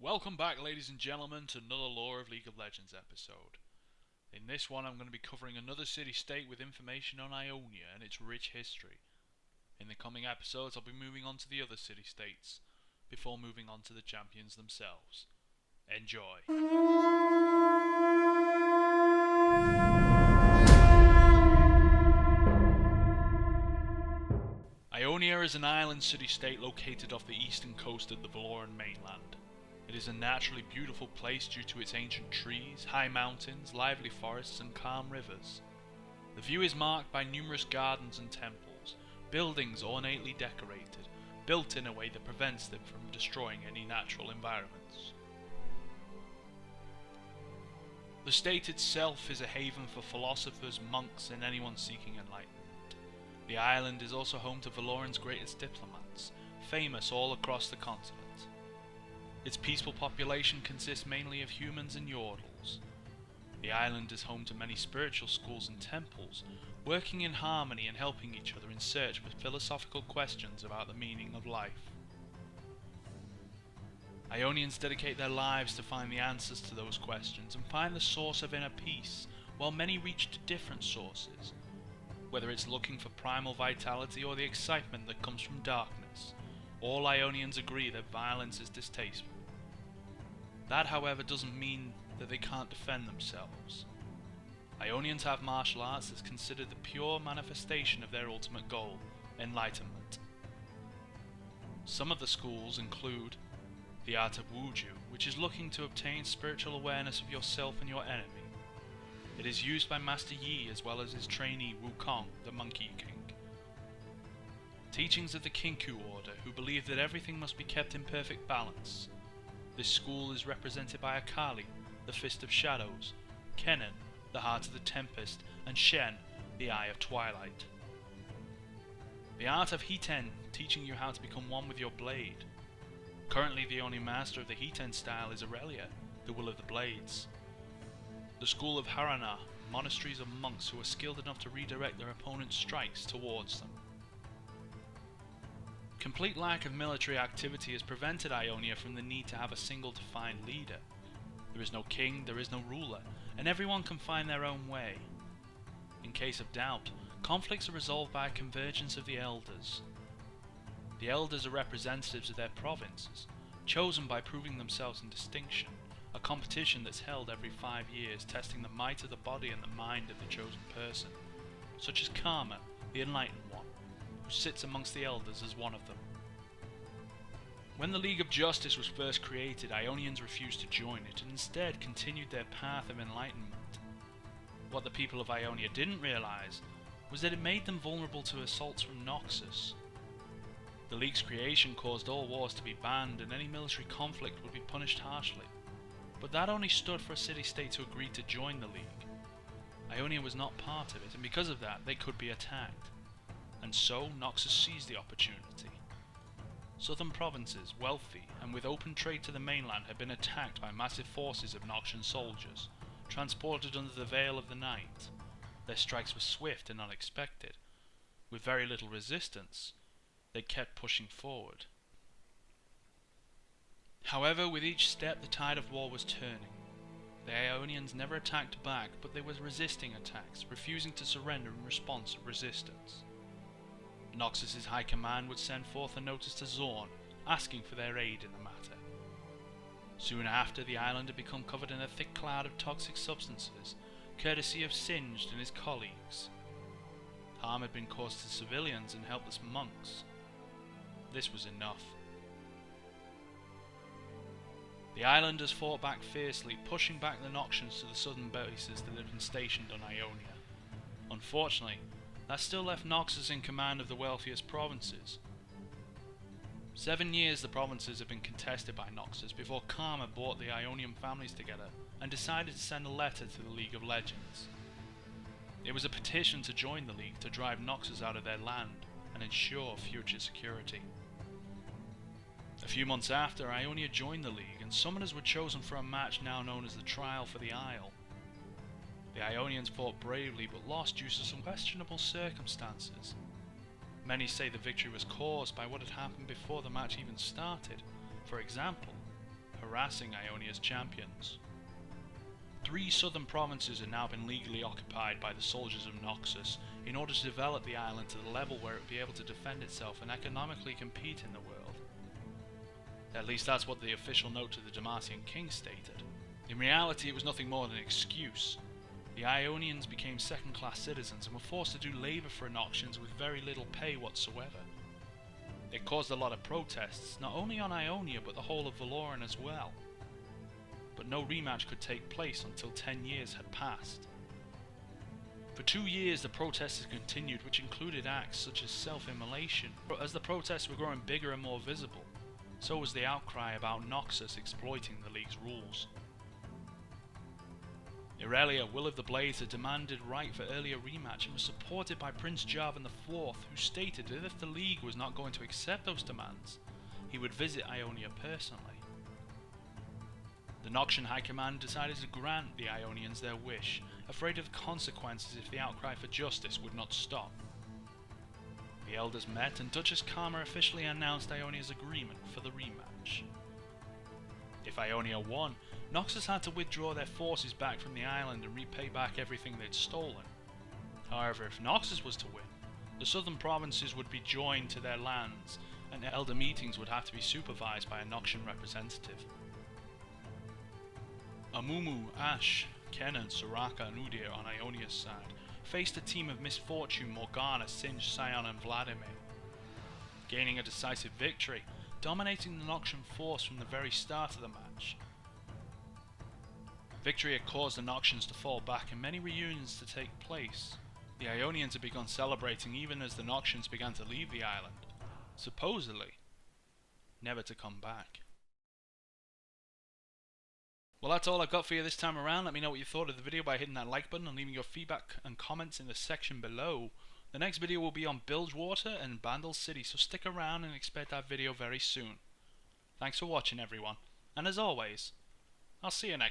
Welcome back, ladies and gentlemen, to another Lore of League of Legends episode. In this one I'm going to be covering another city-state with information on Ionia and its rich history. In the coming episodes I'll be moving on to the other city-states, before moving on to the champions themselves. Enjoy! Ionia is an island city-state located off the eastern coast of the Valoran mainland. It is a naturally beautiful place due to its ancient trees, high mountains, lively forests and calm rivers. The view is marked by numerous gardens and temples, buildings ornately decorated, built in a way that prevents them from destroying any natural environments. The state itself is a haven for philosophers, monks and anyone seeking enlightenment. The island is also home to Valoran's greatest diplomats, famous all across the continent. Its peaceful population consists mainly of humans and yordles. The island is home to many spiritual schools and temples, working in harmony and helping each other in search for philosophical questions about the meaning of life. Ionians dedicate their lives to find the answers to those questions and find the source of inner peace, while many reach to different sources, whether it's looking for primal vitality or the excitement that comes from darkness. All Ionians agree that violence is distasteful. That, however, doesn't mean that they can't defend themselves. Ionians have martial arts as considered the pure manifestation of their ultimate goal, enlightenment. Some of the schools include the art of Wuju, which is looking to obtain spiritual awareness of yourself and your enemy. It is used by Master Yi as well as his trainee Wukong, the Monkey King. Teachings of the Kinku order, who believe that everything must be kept in perfect balance. This school is represented by Akali, the Fist of Shadows, Kennen, the Heart of the Tempest, and Shen, the Eye of Twilight. The art of Hiten, teaching you how to become one with your blade. Currently the only master of the Hiten style is Aurelia, the Will of the Blades. The School of Harana, monasteries of monks who are skilled enough to redirect their opponent's strikes towards them. Complete lack of military activity has prevented Ionia from the need to have a single defined leader. There is no king, there is no ruler, and everyone can find their own way. In case of doubt, conflicts are resolved by a convergence of the elders. The elders are representatives of their provinces, chosen by proving themselves in distinction, a competition that's held every 5 years, testing the might of the body and the mind of the chosen person, such as Karma, the enlightened one, who sits amongst the elders as one of them. When the League of Justice was first created, Ionians refused to join it and instead continued their path of enlightenment. What the people of Ionia didn't realize was that it made them vulnerable to assaults from Noxus. The League's creation caused all wars to be banned and any military conflict would be punished harshly. But that only stood for a city-state who agreed to join the League. Ionia was not part of it, and because of that, they could be attacked. And so, Noxus seized the opportunity. Southern provinces, wealthy, and with open trade to the mainland, had been attacked by massive forces of Noxian soldiers, transported under the veil of the night. Their strikes were swift and unexpected. With very little resistance, they kept pushing forward. However, with each step the tide of war was turning. The Ionians never attacked back, but they were resisting attacks, refusing to surrender in response of resistance. Noxus's high command would send forth a notice to Zorn, asking for their aid in the matter. Soon after, the island had become covered in a thick cloud of toxic substances, courtesy of Singed and his colleagues. Harm had been caused to civilians and helpless monks. This was enough. The islanders fought back fiercely, pushing back the Noxians to the southern bases that had been stationed on Ionia. Unfortunately, that still left Noxus in command of the wealthiest provinces. 7 years the provinces had been contested by Noxus before Karma brought the Ionian families together and decided to send a letter to the League of Legends. It was a petition to join the League to drive Noxus out of their land and ensure future security. A few months after, Ionia joined the League and summoners were chosen for a match now known as the Trial for the Isle. The Ionians fought bravely but lost due to some questionable circumstances. Many say the victory was caused by what had happened before the match even started. For example, harassing Ionia's champions. 3 southern provinces have now been legally occupied by the soldiers of Noxus in order to develop the island to the level where it would be able to defend itself and economically compete in the world. At least that's what the official note to the Demacian king stated. In reality, it was nothing more than an excuse. The Ionians became second-class citizens and were forced to do labour for Noxians with very little pay whatsoever. It caused a lot of protests, not only on Ionia but the whole of Valoran as well. But no rematch could take place until 10 years had passed. For 2 years the protests had continued, which included acts such as self-immolation. But as the protests were growing bigger and more visible, so was the outcry about Noxus exploiting the League's rules. Irelia, Will of the Blades, had demanded right for earlier rematch and was supported by Prince Jarvan IV, who stated that if the League was not going to accept those demands, he would visit Ionia personally. The Noxian High Command decided to grant the Ionians their wish, afraid of the consequences if the outcry for justice would not stop. The elders met and Duchess Karma officially announced Ionia's agreement for the rematch. If Ionia won, Noxus had to withdraw their forces back from the island and repay back everything they'd stolen. However, if Noxus was to win, the southern provinces would be joined to their lands, and elder meetings would have to be supervised by a Noxian representative. Amumu, Ashe, Kennen, Soraka and Udyr on Ionia's side faced a team of Misfortune, Morgana, Singe, Scion and Vladimir, gaining a decisive victory, dominating the Noxian force from the very start of the match. Victory had caused the Noxians to fall back and many reunions to take place. The Ionians had begun celebrating even as the Noxians began to leave the island, supposedly never to come back. Well, that's all I've got for you this time around. Let me know what you thought of the video by hitting that like button and leaving your feedback and comments in the section below. The next video will be on Bilgewater and Bandle City, so stick around and expect that video very soon. Thanks for watching everyone, and as always, I'll see you next time.